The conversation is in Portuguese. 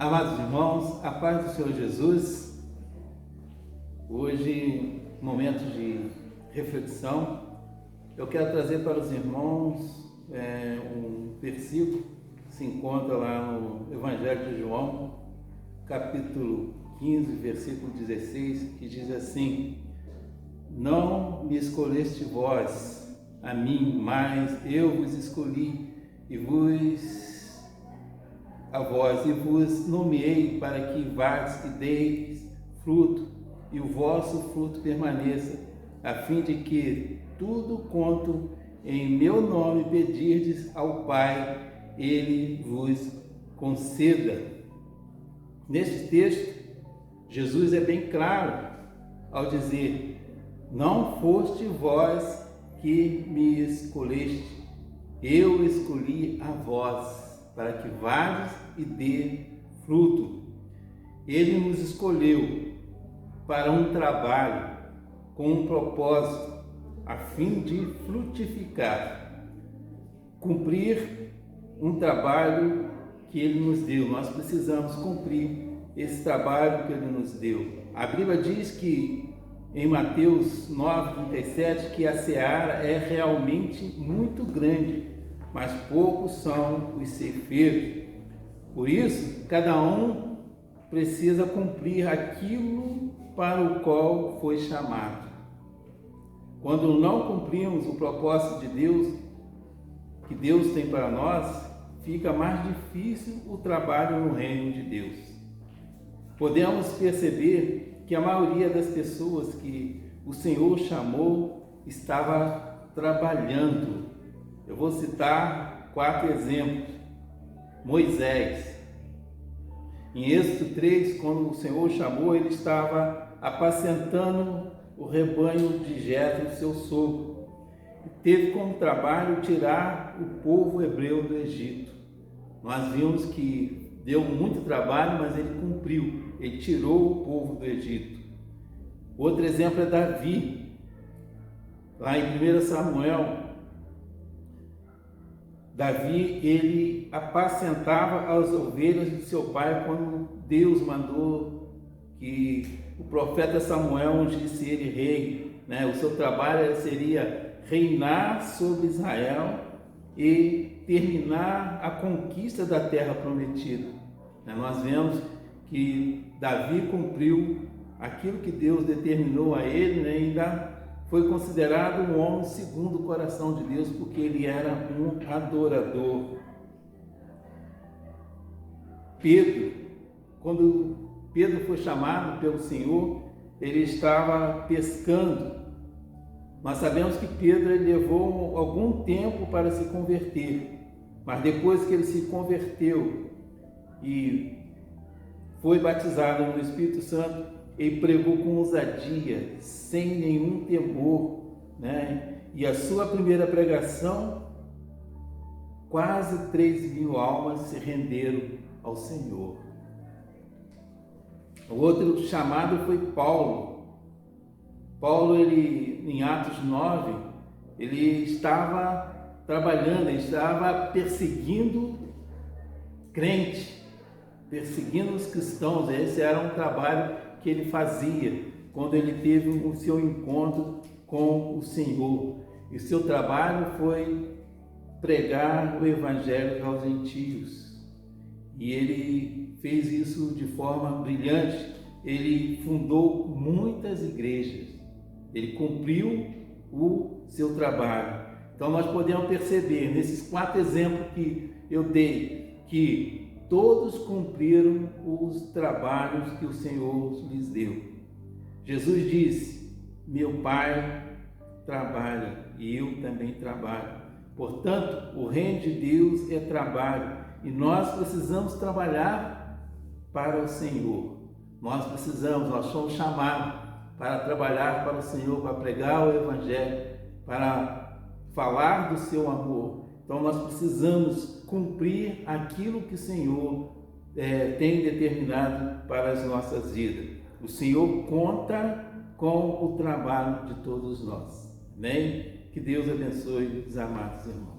Amados irmãos, a paz do Senhor Jesus. Hoje, momento de reflexão, eu quero trazer para os irmãos um versículo que se encontra lá no Evangelho de João, capítulo 15, versículo 16, que diz assim: Não me escolheste vós a mim, mas eu vos escolhi e vos nomeei para que vades e deis fruto, e o vosso fruto permaneça, a fim de que tudo quanto em meu nome pedirdes ao Pai, Ele vos conceda. Neste texto, Jesus é bem claro ao dizer: não foste vós que me escolheste, eu escolhi a vós, para que vades e dê fruto. Ele nos escolheu para um trabalho com um propósito, a fim de frutificar, cumprir um trabalho que Ele nos deu. Nós precisamos cumprir esse trabalho que Ele nos deu. A Bíblia diz que em Mateus 9:37 que a seara é realmente muito grande, mas poucos são os ceifeiros. Por isso, cada um precisa cumprir aquilo para o qual foi chamado. Quando não cumprimos o propósito de Deus, que Deus tem para nós, fica mais difícil o trabalho no reino de Deus. Podemos perceber que a maioria das pessoas que o Senhor chamou estava trabalhando. Eu vou citar 4 exemplos. Moisés. Em Êxodo 3, quando o Senhor chamou, ele estava apacentando o rebanho de Jetro, seu sogro. E teve como trabalho tirar o povo hebreu do Egito. Nós vimos que deu muito trabalho, mas ele cumpriu. Ele tirou o povo do Egito. Outro exemplo é Davi. Lá em 1 Samuel, Davi, ele apacentava as ovelhas de seu pai quando Deus mandou que o profeta Samuel ungisse ele rei. O seu trabalho seria reinar sobre Israel e terminar a conquista da terra prometida. Nós vemos que Davi cumpriu aquilo que Deus determinou a ele, e ainda foi considerado um homem segundo o coração de Deus, porque ele era um adorador. Pedro, quando Pedro foi chamado pelo Senhor, ele estava pescando. Nós sabemos que Pedro levou algum tempo para se converter, mas depois que ele se converteu e foi batizado no Espírito Santo, ele pregou com ousadia, sem nenhum temor, E a sua primeira pregação, quase 3.000 almas se renderam ao Senhor. O outro chamado foi Paulo. Paulo, ele, em Atos 9, ele estava trabalhando, ele estava perseguindo crente, perseguindo os cristãos. Esse era um trabalho que ele fazia quando ele teve o seu encontro com o Senhor. E o seu trabalho foi pregar o Evangelho aos gentios. E ele fez isso de forma brilhante. Ele fundou muitas igrejas. Ele cumpriu o seu trabalho. Então nós podemos perceber nesses 4 exemplos que eu dei que todos cumpriram os trabalhos que o Senhor lhes deu. Jesus disse: meu Pai trabalha e eu também trabalho. Portanto, o reino de Deus é trabalho e nós precisamos trabalhar para o Senhor. Nós somos chamados para trabalhar para o Senhor, para pregar o Evangelho, para falar do seu amor. Então nós precisamos cumprir aquilo que o Senhor tem determinado para as nossas vidas. O Senhor conta com o trabalho de todos nós. Amém? Que Deus abençoe os amados irmãos.